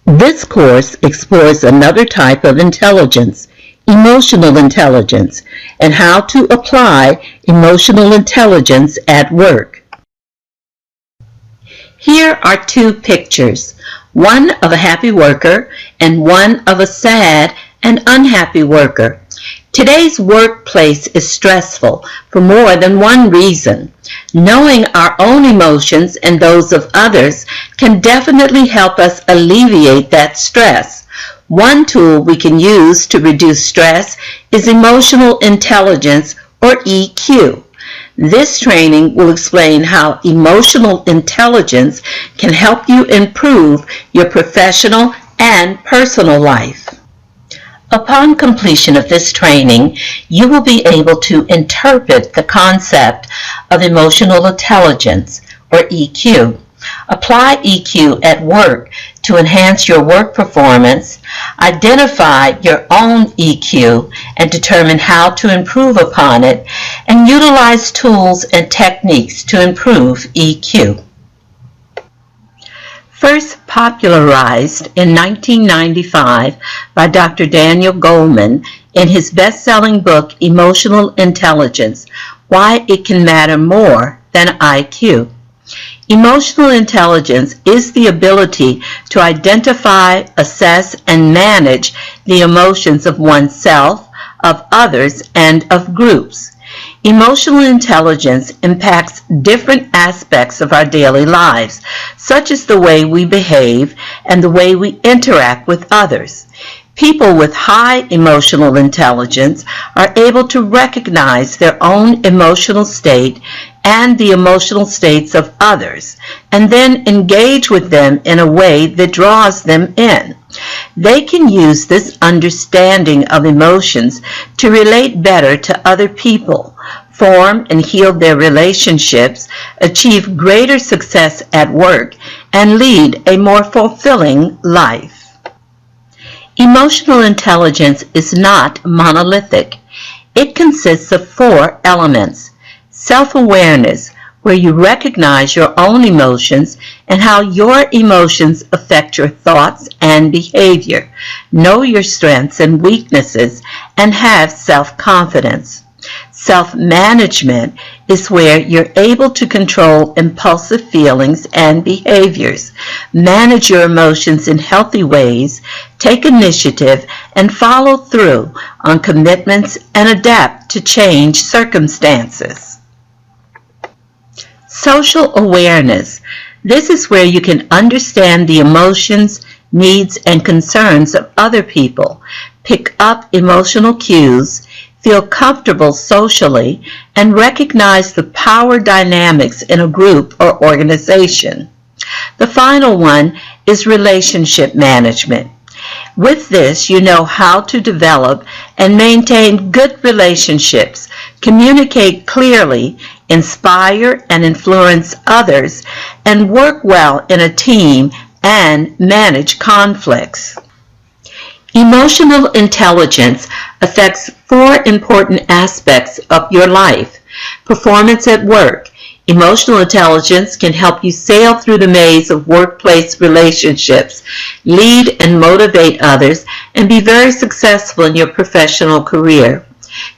This course explores another type of intelligence, emotional intelligence, and how to apply emotional intelligence at work. Here are two pictures, one of a happy worker and one of a sad and unhappy worker. Today's workplace is stressful for more than one reason. Knowing our own emotions and those of others can definitely help us alleviate that stress. One tool we can use to reduce stress is emotional intelligence, or EQ. This training will explain how emotional intelligence can help you improve your professional and personal life. Upon completion of this training, you will be able to interpret the concept of emotional intelligence, or EQ. Apply EQ at work to enhance your work performance, identify your own EQ and determine how to improve upon it, and utilize tools and techniques to improve EQ. First popularized in 1995 by Dr. Daniel Goleman in his best-selling book, Emotional Intelligence, Why It Can Matter More Than IQ. Emotional intelligence is the ability to identify, assess, and manage the emotions of oneself, of others, and of groups. Emotional intelligence impacts different aspects of our daily lives, such as the way we behave and the way we interact with others. People with high emotional intelligence are able to recognize their own emotional state and the emotional states of others, and then engage with them in a way that draws them in. They can use this understanding of emotions to relate better to other people, form and heal their relationships, achieve greater success at work, and lead a more fulfilling life. Emotional intelligence is not monolithic. It consists of 4 elements. Self-awareness, where you recognize your own emotions and how your emotions affect your thoughts and behavior. Know your strengths and weaknesses and have self-confidence. Self-management is where you're able to control impulsive feelings and behaviors, manage your emotions in healthy ways, take initiative, and follow through on commitments and adapt to changed circumstances. Social awareness. This is where you can understand the emotions, needs, and concerns of other people, pick up emotional cues, feel comfortable socially, and recognize the power dynamics in a group or organization. The final one is relationship management. With this, you know how to develop and maintain good relationships, communicate clearly, inspire and influence others, and work well in a team and manage conflicts. Emotional intelligence affects 4 important aspects of your life. Performance at work. Emotional intelligence can help you sail through the maze of workplace relationships, lead and motivate others, and be very successful in your professional career.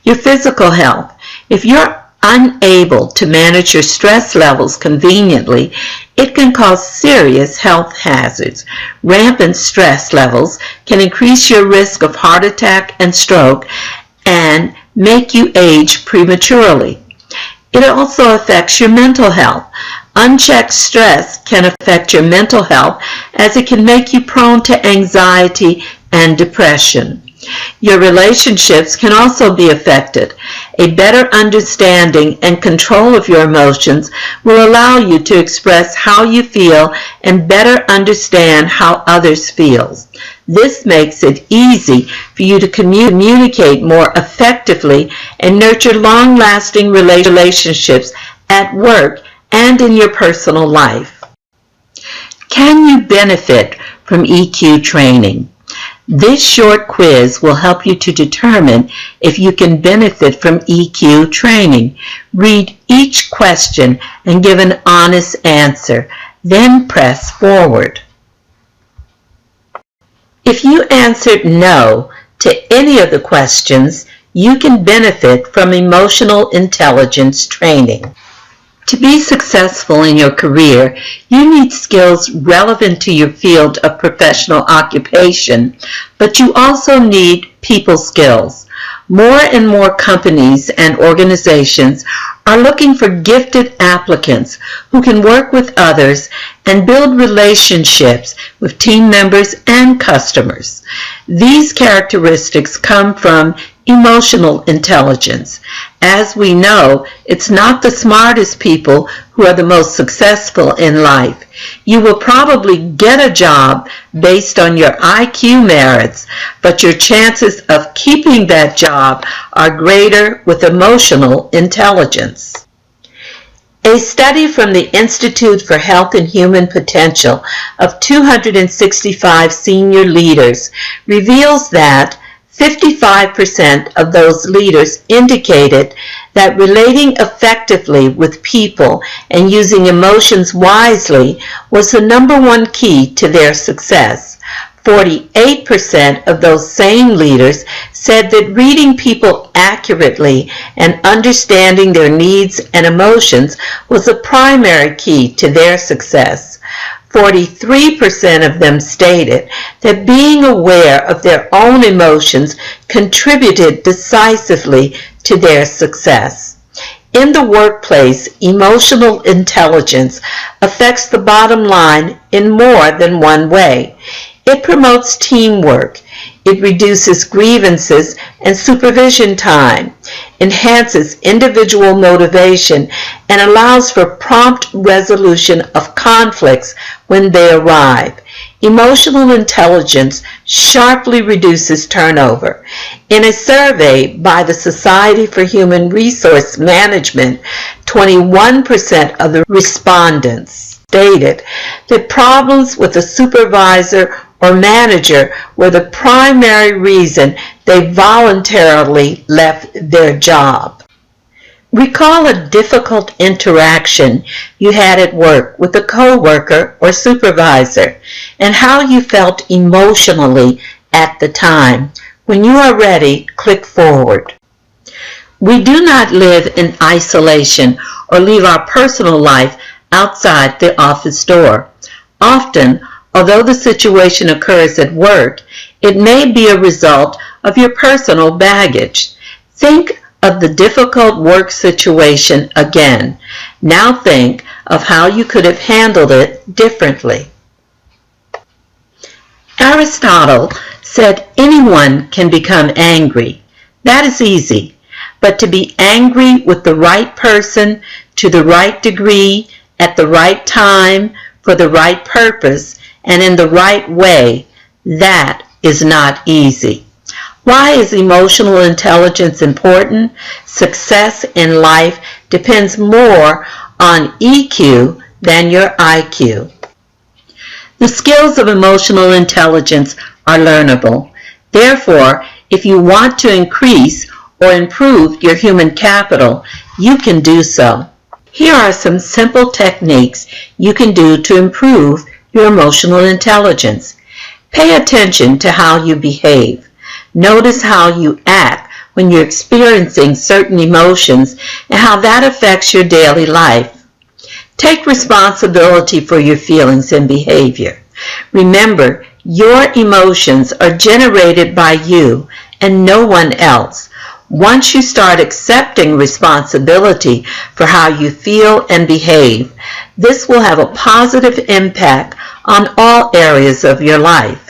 Your physical health. If you're unable to manage your stress levels conveniently, it can cause serious health hazards. Rampant stress levels can increase your risk of heart attack and stroke and make you age prematurely. It also affects your mental health. Unchecked stress can affect your mental health as it can make you prone to anxiety and depression. Your relationships can also be affected. A better understanding and control of your emotions will allow you to express how you feel and better understand how others feel. This makes it easy for you to communicate more effectively and nurture long-lasting relationships at work and in your personal life. Can you benefit from EQ training? This short quiz will help you to determine if you can benefit from EQ training. Read each question and give an honest answer, then press forward. If you answered no to any of the questions, you can benefit from emotional intelligence training. To be successful in your career, you need skills relevant to your field of professional occupation, but you also need people skills. More and more companies and organizations are looking for gifted applicants who can work with others and build relationships with team members and customers. These characteristics come from emotional intelligence. As we know, it's not the smartest people who are the most successful in life. You will probably get a job based on your IQ merits, but your chances of keeping that job are greater with emotional intelligence. A study from the Institute for Health and Human Potential of 265 senior leaders reveals that 55% of those leaders indicated that relating effectively with people and using emotions wisely was the #1 key to their success. 48% of those same leaders said that reading people accurately and understanding their needs and emotions was the primary key to their success. 43% of them stated that being aware of their own emotions contributed decisively to their success. In the workplace, emotional intelligence affects the bottom line in more than one way. It promotes teamwork. It reduces grievances and supervision time, enhances individual motivation, and allows for prompt resolution of conflicts when they arrive. Emotional intelligence sharply reduces turnover. In a survey by the Society for Human Resource Management, 21% of the respondents stated that problems with a supervisor or manager were the primary reason they voluntarily left their job. Recall a difficult interaction you had at work with a coworker or supervisor and how you felt emotionally at the time. When you are ready, click forward. We do not live in isolation or leave our personal life outside the office door. Often, although the situation occurs at work, it may be a result of your personal baggage. Think of the difficult work situation again. Now think of how you could have handled it differently. Aristotle said anyone can become angry. That is easy. But to be angry with the right person, to the right degree, at the right time, for the right purpose, and in the right way, that is not easy. Why is emotional intelligence important? Success in life depends more on EQ than your IQ. The skills of emotional intelligence are learnable. Therefore, if you want to increase or improve your human capital, you can do so. Here are some simple techniques you can do to improve your emotional intelligence. Pay attention to how you behave. Notice how you act when you're experiencing certain emotions and how that affects your daily life. Take responsibility for your feelings and behavior. Remember, your emotions are generated by you and no one else. Once you start accepting responsibility for how you feel and behave, this will have a positive impact on all areas of your life.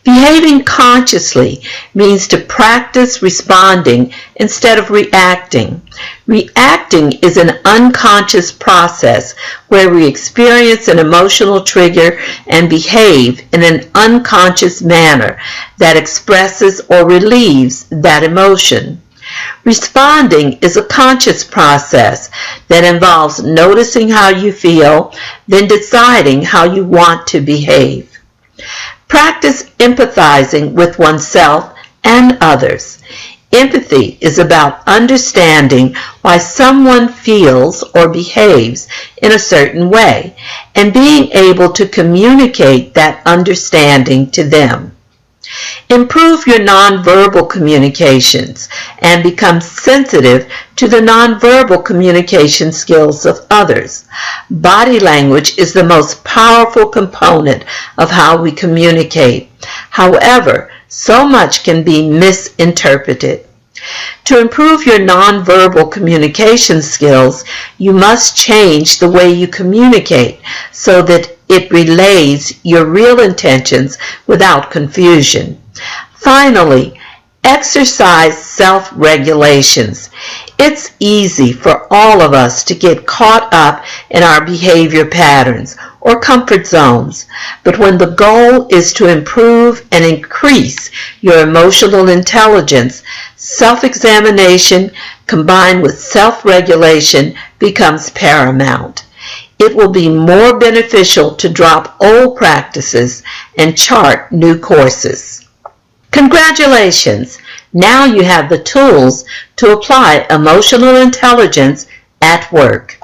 Behaving consciously means to practice responding instead of reacting. Reacting is an unconscious process where we experience an emotional trigger and behave in an unconscious manner that expresses or relieves that emotion. Responding is a conscious process that involves noticing how you feel, then deciding how you want to behave. Practice empathizing with oneself and others. Empathy is about understanding why someone feels or behaves in a certain way and being able to communicate that understanding to them. Improve your nonverbal communications and become sensitive to the nonverbal communication skills of others. Body language is the most powerful component of how we communicate. However, so much can be misinterpreted. To improve your nonverbal communication skills, you must change the way you communicate so that it relays your real intentions without confusion. Finally, exercise self-regulations. It's easy for all of us to get caught up in our behavior patterns or comfort zones, but when the goal is to improve and increase your emotional intelligence, self-examination combined with self-regulation becomes paramount. It will be more beneficial to drop old practices and chart new courses. Congratulations! Now you have the tools to apply emotional intelligence at work.